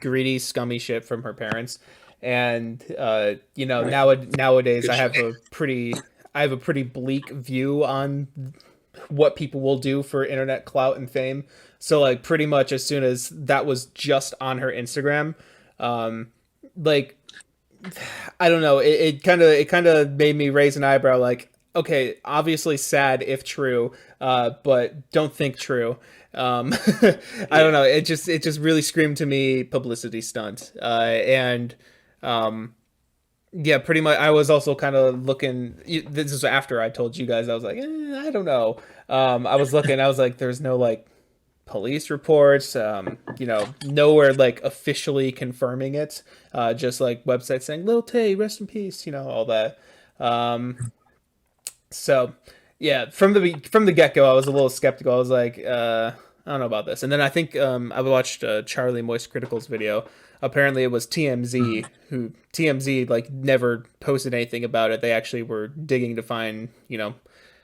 greedy, scummy shit from her parents. And nowadays I have a pretty bleak view on what people will do for internet clout and fame. So like pretty much as soon as that was just on her Instagram, like I don't know, it kind of made me raise an eyebrow. Like okay, obviously sad if true, but don't think true. I don't Yeah. know. It just really screamed to me publicity stunt. And yeah, pretty much. I was also kind of looking. This is after I told you guys. I was like, I don't know. I was looking. I was like, there's no like police reports. Nowhere like officially confirming it. Just like websites saying Lil Tay, rest in peace. All that. Um, so yeah, from the get go, I was a little skeptical. I was like, I don't know about this. And then I think I watched Charlie Moist Critical's video. Apparently, it was Mm. TMZ like never posted anything about it. They actually were digging to find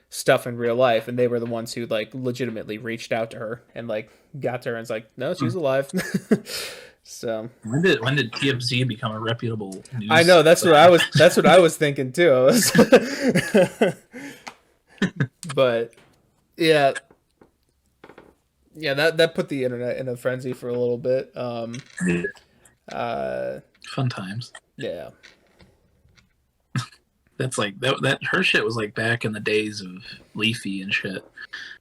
stuff in real life, and they were the ones who like legitimately reached out to her and like got to her and was like, no, she's alive. So When did TMZ become a reputable I news know that's what I site? was that's what I was thinking too. But yeah, yeah, that put the internet in a frenzy for a little bit. Uh, Fun times. yeah, That's like that her shit was like back in the days of Leafy and shit.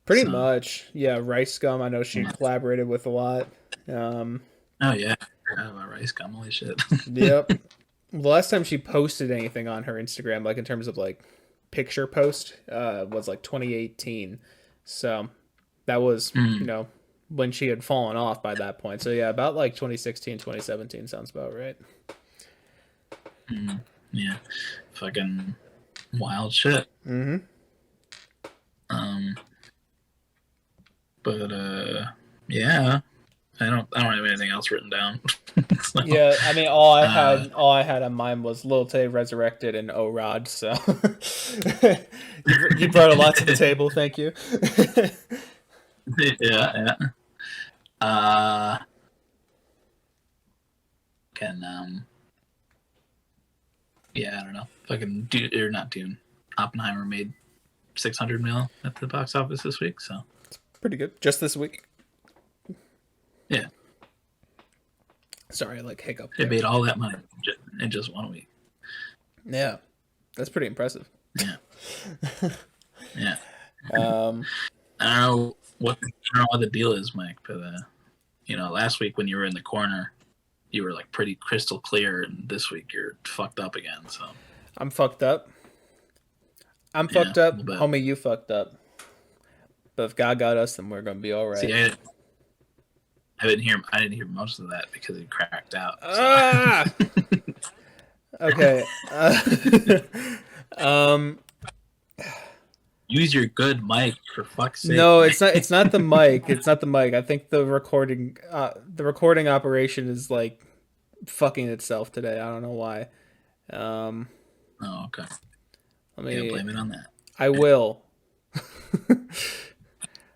pretty So much. Yeah, Rice Gum. I know she yeah. collaborated with a lot. Um, Oh yeah. I forgot about Rice Gum, holy shit. yep. The last time she posted anything on her Instagram, like in terms of like picture post, was like 2018. So that was Mm, when she had fallen off by that point. So yeah, about like 2016, 2017 sounds about right. mm, yeah. Fucking wild shit. Mm-hmm. Um but yeah. I don't have anything else written down. So Yeah, I mean, all I uh had, all I had on mine was Lil Tay resurrected and O Rod. So you brought a lot to the table. Thank you. yeah, yeah. Uh can yeah, I don't know. Fucking Dune or not Dune. Oppenheimer made 600 mil at the box office this week, so Pretty good. Just this week. yeah, Sorry, like hiccup it there. made all that money in just 1 week. Yeah, that's pretty impressive. Yeah, yeah. Um, I don't know what the deal is, Mike, but last week when you were in the corner, you were like pretty crystal clear, and this week you're fucked up again. So I'm fucked up. I'm yeah, fucked a up, little bit. homie. You fucked up. But if God got us, then we're gonna be all right. See, I didn't hear most of that because it cracked out. So Ah. Okay. Um. use your good mic for fuck's sake, No, it's Mike. not. It's not the mic. It's not the mic. I think the recording operation is like fucking itself today. I don't know why. Um. Oh, okay. Let Yeah, me. blame it on that. I will.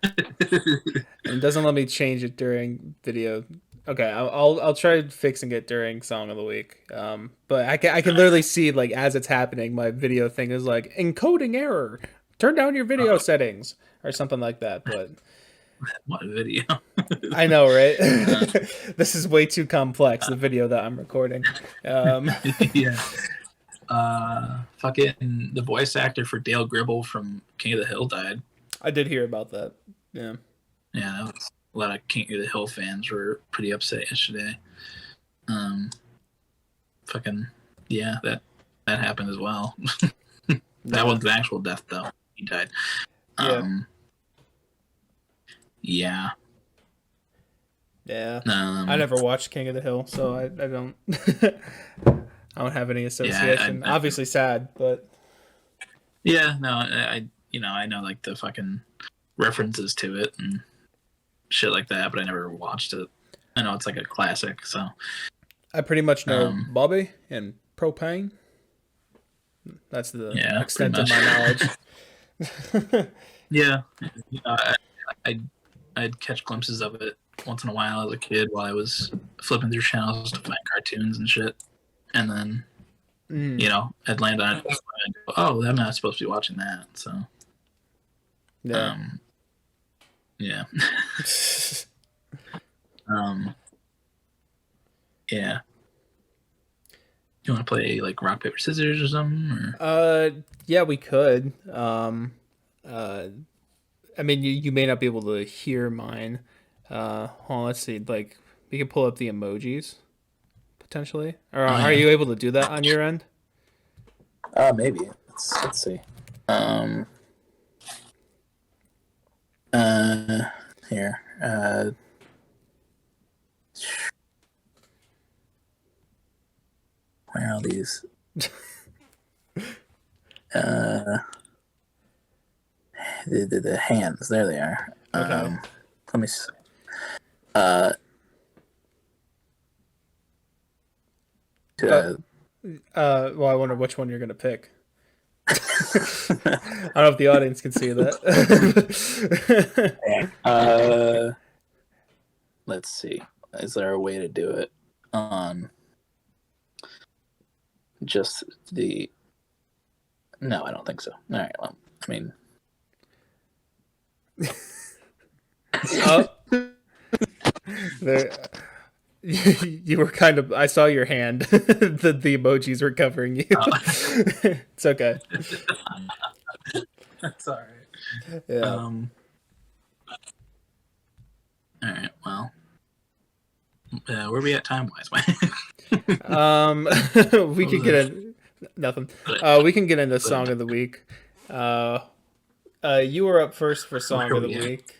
And it doesn't let me change it during video. Okay, I'll try fixing it during song of the week. But I can literally see like as it's happening, my video thing is like encoding error. Turn down your video settings or something like that. But What video? I know, right? uh, This is way too complex. The video that I'm recording. Um, yeah. Fucking the voice actor for Dale Gribble from King of the Hill died. I did hear about that. Yeah. Yeah, a lot of King of the Hill fans were pretty upset yesterday. Um, fucking yeah, that happened as well. That Yeah. was an actual death though. He died. Yeah. Um, yeah. Yeah. I Um, never watched King of the Hill, so I don't I don't have any yeah. association. Obviously sad, but Yeah. No, I know like the fucking references to it and shit like that, but I never watched it. I know it's like a classic, so I pretty much know um, Bobby and propane. That's the yeah, pretty extent of much. my knowledge. Yeah, I I'd catch glimpses of it once in a while as a kid while I was flipping through channels to find cartoons and shit, and then Mm, I'd land on it. And go, oh, I'm not supposed to be watching that. So yeah. um, yeah, um, yeah. You want to play like rock paper scissors or something? Or? Yeah, we could. Uh, I mean, you may not be able to hear mine. Hold on, let's see. Like, we can pull up the emojis potentially. Or Oh are yeah. you able to do that on your end? Maybe. Let's see. Um. Here. Where are these? uh. The hands. There they are. Okay. Let me see. Uh. Uh, uh well, I wonder which one you're gonna pick. I don't know if the audience can see that. let's see. Is there a way to do it on just the? No, I don't think so. All right. Well, I mean. Oh, there. You were kind of. I saw your hand. The emojis were covering you. Oh. It's okay. That's all right. Yeah. All right. Well, where are we at time wise? We could get nothing. We can get into song of the week. You were up first for song of the week.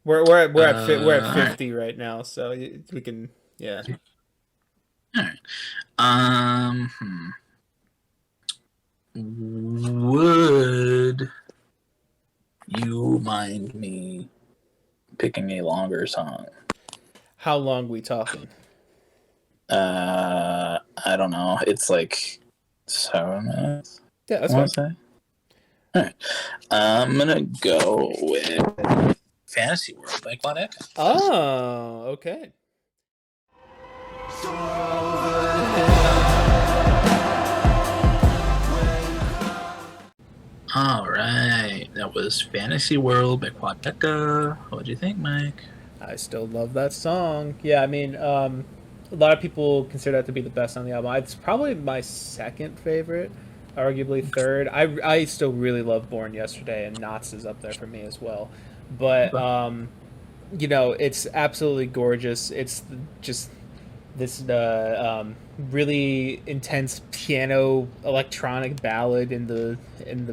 We're at 50 right now, so we can yeah. All right. Would you mind me picking a longer song? How long we talking? I don't know. It's like 7 minutes. Yeah, that's fine. All right. I'm gonna go with Fantasy World by Quad Echo. Oh, okay. All right, that was Fantasy World by Quad Echo. What do you think, Mike? I still love that song. Yeah, I mean, a lot of people consider that to be the best on the album. It's probably my second favorite, arguably third. I still really love Born Yesterday, and Knots is up there for me as well. But you know, it's absolutely gorgeous. It's just this really intense piano electronic ballad in the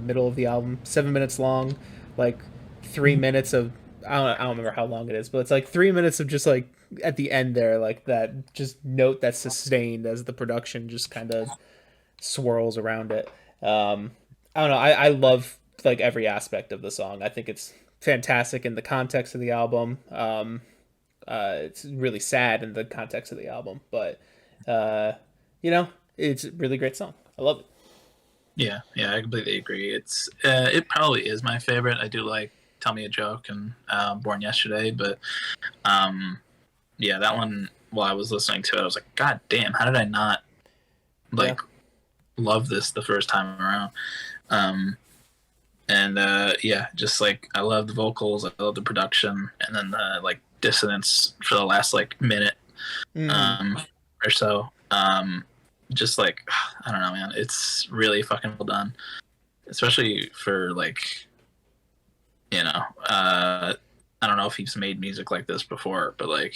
middle of the album. 7 minutes long, like 3 minutes of I don't remember how long it is, but it's like 3 minutes of just like at the end there, like that just note that's sustained as the production just kind of swirls around it. I don't know. I love like every aspect of the song. I think it's fantastic in the context of the album. It's really sad in the context of the album, but you know, it's a really great song. I love it. Yeah, I completely agree. It probably is my favorite. I do like Tell Me a Joke and Born Yesterday, but yeah, that one. While I was listening to it, I was like, God damn, how did I not love this the first time around? Yeah, just like I love the vocals, I love the production, and then the like dissonance for the last like minute or so. Just like I don't know, man, it's really fucking well done, especially for like I don't know if he's made music like this before, but like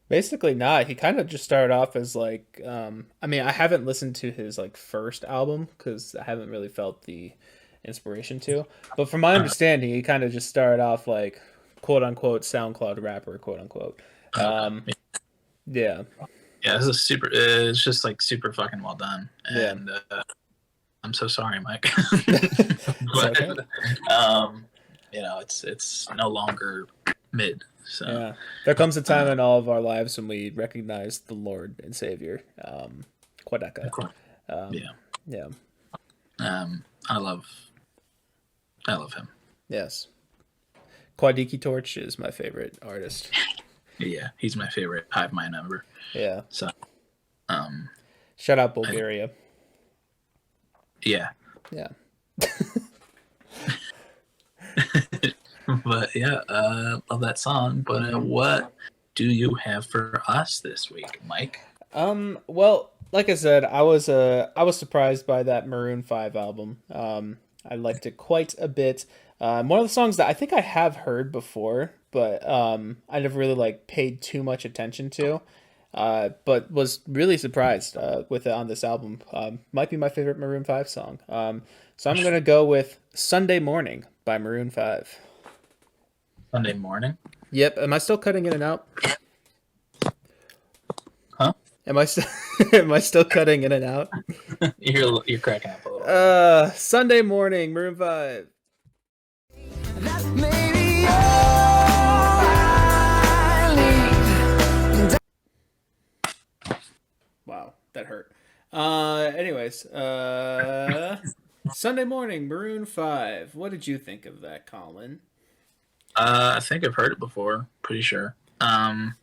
basically not. He kind of just started off as like I mean, I haven't listened to his like first album because I haven't really felt the inspiration to, but from my understanding he kind of just started off like quote unquote SoundCloud rapper, quote unquote. Yeah, this is super. It's just like super fucking well done, and I'm so sorry, Mike. But okay. It's no longer mid. So yeah, there comes a time in all of our lives when we recognize the Lord and Savior, Quadeka. Yeah. I love him. Yes. Quadiki Torch is my favorite artist. Yeah, he's my favorite Hive Mind member. Yeah. So, shout out Bulgaria. Yeah. Yeah. But yeah, love that song. But what do you have for us this week, Mike? Well, like I said, I was surprised by that Maroon 5 album. I liked it quite a bit. One of the songs that I think I have heard before, but I never really like paid too much attention to. But was really surprised with it on this album. Might be my favorite Maroon 5 song. So I'm gonna go with Sunday Morning by Maroon 5. Sunday morning. Yep. Am I still cutting in and out? Huh? Am I still am I still cutting in and out? You're cracking up a little. Sunday Morning, Maroon 5. That may be all I need. Wow, that hurt. Anyways, Sunday Morning, Maroon 5. What did you think of that, Colin? I think I've heard it before. Pretty sure. And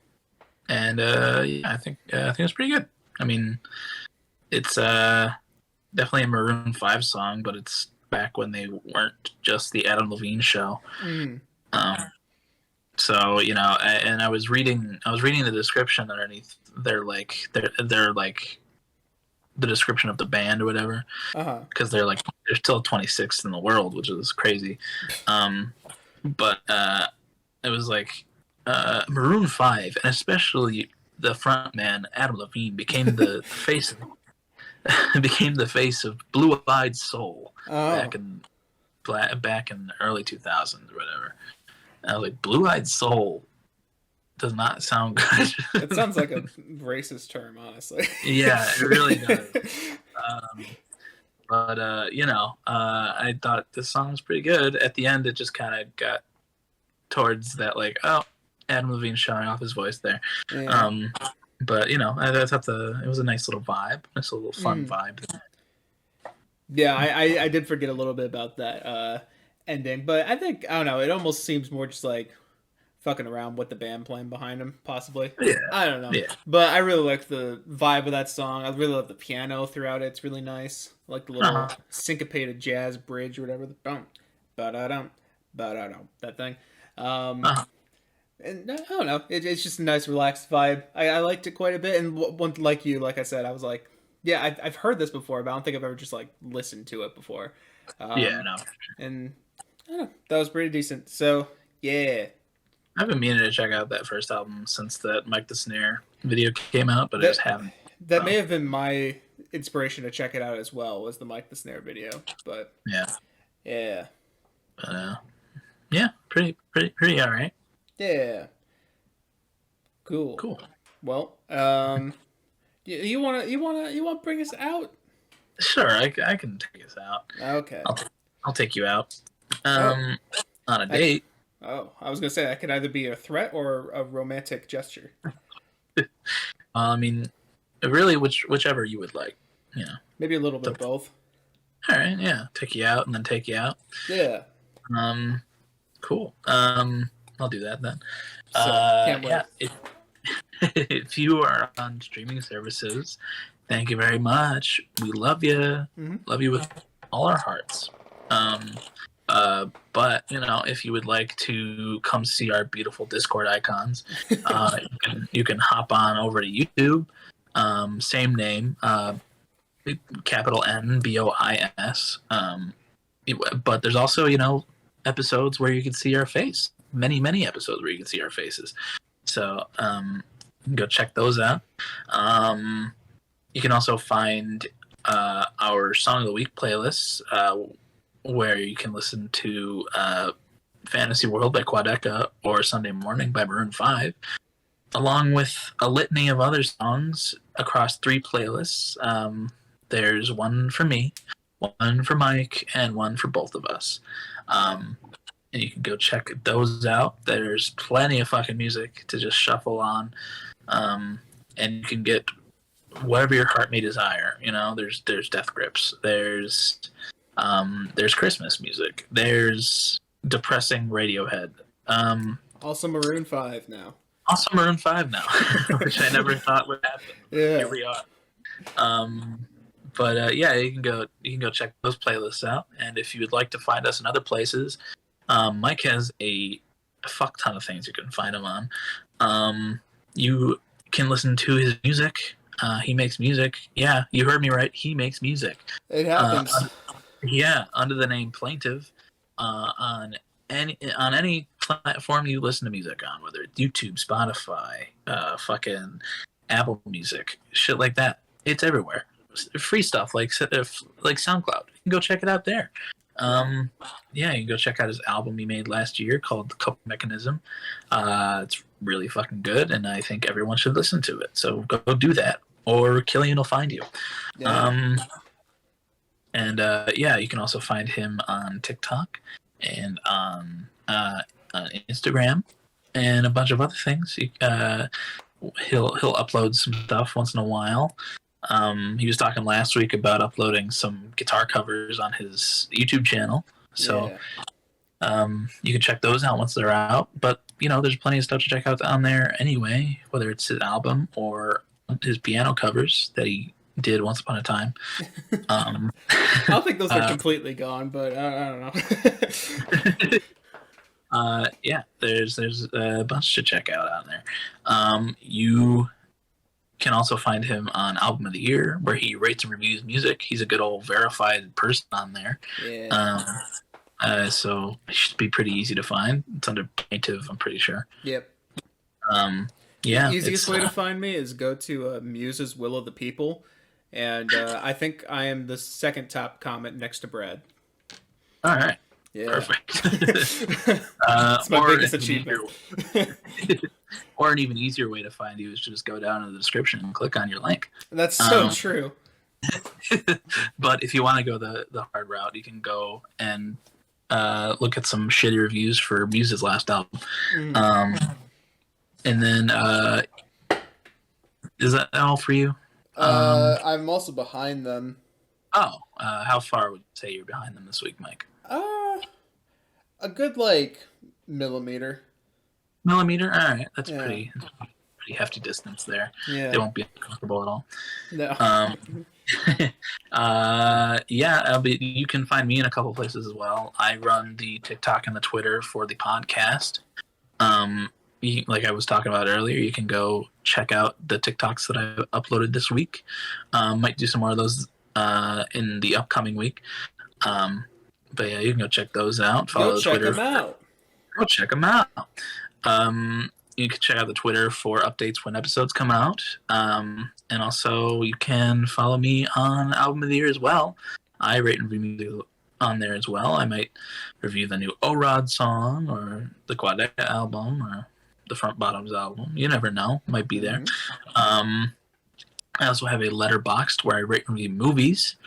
yeah, I think it's pretty good. I mean, it's definitely a Maroon 5 song, but it's back when they weren't just the Adam Levine show. Mm. Um, so and I was reading the description underneath their like the description of the band or whatever, Uh-huh. because they're still 26th in the world, which is crazy. But it was like Maroon 5, and especially the frontman Adam Levine became the face became the face of Blue Eyed Soul Oh. back in the early 2000s or whatever. And I was like, Blue Eyed Soul does not sound good. It sounds like a racist term, honestly. Yeah, it really does. But I thought this song was pretty good. At the end, it just kind of got towards that, like, oh, Adam Levine showing off his voice there. Yeah. But I thought it was a nice little vibe, nice little fun vibe. Yeah, I did forget a little bit about that ending, but I think, I don't know, it almost seems more just like fucking around with the band playing behind him, possibly. Yeah, I don't know. yeah. But I really like the vibe of that song. I really love the piano throughout it. It's really nice. I like the little syncopated jazz bridge or whatever. The bum, ba-da-dum, ba-da-dum, that thing. And I don't know. It's just a nice, relaxed vibe. I liked it quite a bit. And one like you, like I said, I was like, yeah, I've heard this before, but I don't think I've ever just like listened to it before. Yeah, no. And I don't know, that was pretty decent. So yeah, I've been meaning to check out that first album since that Mike the Snare video came out, but I just haven't. That may have been my inspiration to check it out as well. Was the Mike the Snare video? But Yeah, yeah, but yeah, pretty all right. yeah, cool. Well, you wanna bring us out? Sure, I can take us out. Okay. I'll take you out. On a date. Oh, I was gonna say that could either be a threat or a romantic gesture. I mean, really, whichever you would like. Maybe a little bit of both. All right, yeah, take you out and then take you out. Yeah. Cool. I'll do that then. Can't wait. Yeah. If you are on streaming services, thank you very much. We love you. Mm-hmm. Love you with all our hearts. But if you would like to come see our beautiful Discord icons, you can hop on over to YouTube. Same name, capital N BOIS. But there's also episodes where you can see our face. Many episodes where you can see our faces. So you can go check those out. You can also find our Song of the Week playlists, where you can listen to Fantasy World by Quadeca or Sunday Morning by Maroon 5, along with a litany of other songs across 3 playlists. There's one for me, one for Mike, and one for both of us. And you can go check those out. There's plenty of fucking music to just shuffle on. And you can get whatever your heart may desire. There's Death Grips. There's Christmas music. There's depressing Radiohead. Also Maroon 5 now. Also Maroon 5 now, which I never thought would happen. Yeah. Here we are. But yeah, you can go check those playlists out. And if you would like to find us in other places, Mike has a fuck ton of things you can find him on. You can listen to his music He makes music. Yeah, you heard me right. He makes music. It happens. Yeah, under the name Plaintive, on any platform you listen to music on, whether it's YouTube, Spotify, fucking Apple Music, shit like that. It's everywhere. Free stuff like SoundCloud. You can go check it out there. Yeah, you can go check out his album he made last year called The Coping Mechanism. It's really fucking good, and I think everyone should listen to it. So go do that, or Killian will find you. Yeah. And yeah, you can also find him on TikTok and on Instagram and a bunch of other things. He'll upload some stuff once in a while. He was talking last week about uploading some guitar covers on his YouTube channel. So you can check those out once they're out. But, there's plenty of stuff to check out on there anyway, whether it's his album or his piano covers that he did once upon a time. I don't think those are completely gone, but I don't know. Yeah, there's a bunch to check out on there. You can also find him on Album of the Year, where he rates and reviews music. He's a good old verified person on there. Yeah. So it should be pretty easy to find. It's under Plaintive, I'm pretty sure. Yep. Yeah. The easiest way to find me is go to Muse's Will of the People, and I think I am the second top comment next to Brad. All right. Yeah. Perfect. It's my biggest achievement. Or an even easier way to find you is to just go down in the description and click on your link. That's so true. But if you want to go the hard route, you can go and look at some shitty reviews for Muse's last album. And then, is that all for you? I'm also behind them. Oh, how far would you say you're behind them this week, Mike? A good millimeter. Millimeter? All right, that's pretty hefty distance there. Yeah, they won't be uncomfortable at all. No. Yeah, you can find me in a couple places as well. I run the TikTok and the Twitter for the podcast. Like I was talking about earlier, you can go check out the TikToks that I uploaded this week. Might do some more of those in the upcoming week. But yeah, you can go check those out. Follow go the check Twitter. them out. Go check them out. You can check out the Twitter for updates when episodes come out. And also you can follow me on Album of the Year as well. I rate and review music on there as well. I might review the new O-Rod song or the Quadeca album or the Front Bottoms album. You never know. Might be there. I also have a Letterboxd where I rate and review movies.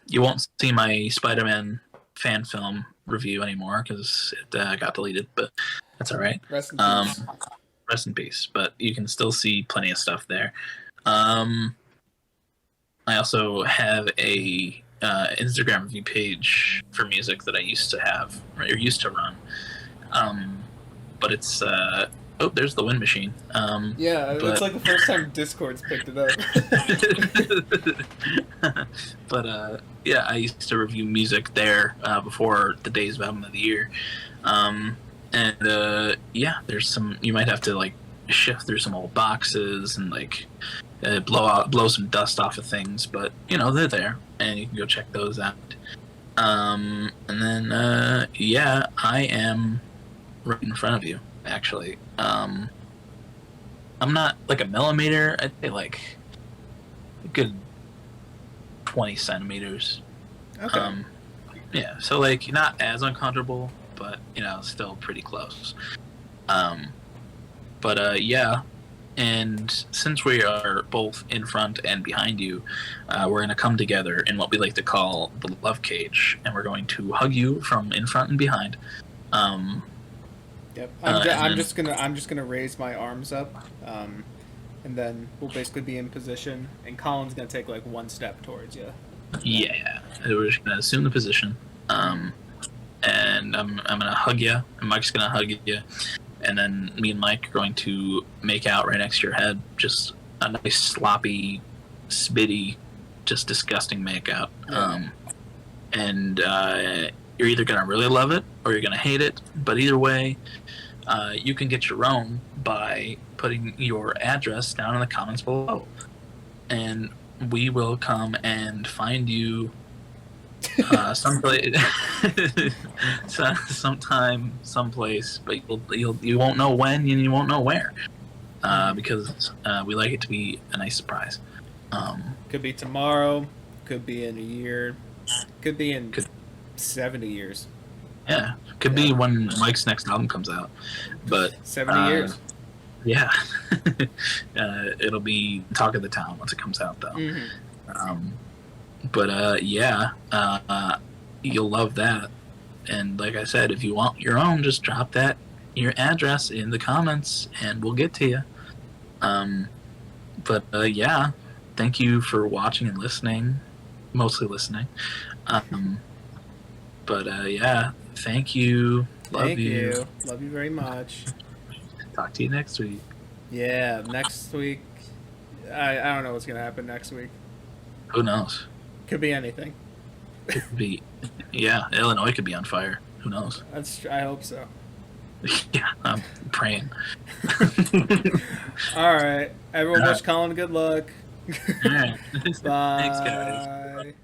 You won't see my Spider-Man fan film review anymore because it got deleted, but that's all right. Rest in peace. Rest in peace. But you can still see plenty of stuff there. I also have a Instagram review page for music that I used to have or used to run. But it's there's the wind machine. It's like the first time Discord's picked it up. But yeah, I used to review music there before the days of Album of the Year. Yeah, there's some, you might have to shift through some old boxes and blow some dust off of things, but they're there and you can go check those out. And then yeah, I am right in front of you actually. I'm not a millimeter, I'd say a good 20 centimeters. Okay. Yeah, so not as uncomfortable, but still pretty close. But yeah, and since we are both in front and behind you, we're going to come together in what we like to call the love cage, and we're going to hug you from in front and behind. Yep. I'm just gonna raise my arms up, and then we'll basically be in position, and Colin's gonna take one step towards you. Yeah, we're just gonna assume the position, and I'm gonna hug you, and Mike's gonna hug you, and then me and Mike are going to make out right next to your head, just a nice sloppy, spitty, just disgusting makeout. Yeah. And you're either gonna really love it or you're gonna hate it, but either way, you can get your own by putting your address down in the comments below, and we will come and find you someplace, sometime, someplace, but you won't know when and you won't know where, because we like it to be a nice surprise. Could be tomorrow, could be in a year, could be in 70 years. Yeah, could be when Mike's next album comes out, but 70 years. Yeah, it'll be talk of the town once it comes out, though. Mm-hmm. But yeah, you'll love that. And like I said, if you want your own, just drop your address in the comments, and we'll get to you. But yeah, thank you for watching and listening, mostly listening. But yeah, thank you. Thank you. Love you very much. Talk to you next week. Yeah, next week. I don't know what's gonna happen next week. Who knows? Could be anything. It could be, yeah, Illinois could be on fire. Who knows? I hope so. Yeah, I'm praying. All right, everyone. Wish Colin good luck. All right. Bye. Thanks, guys.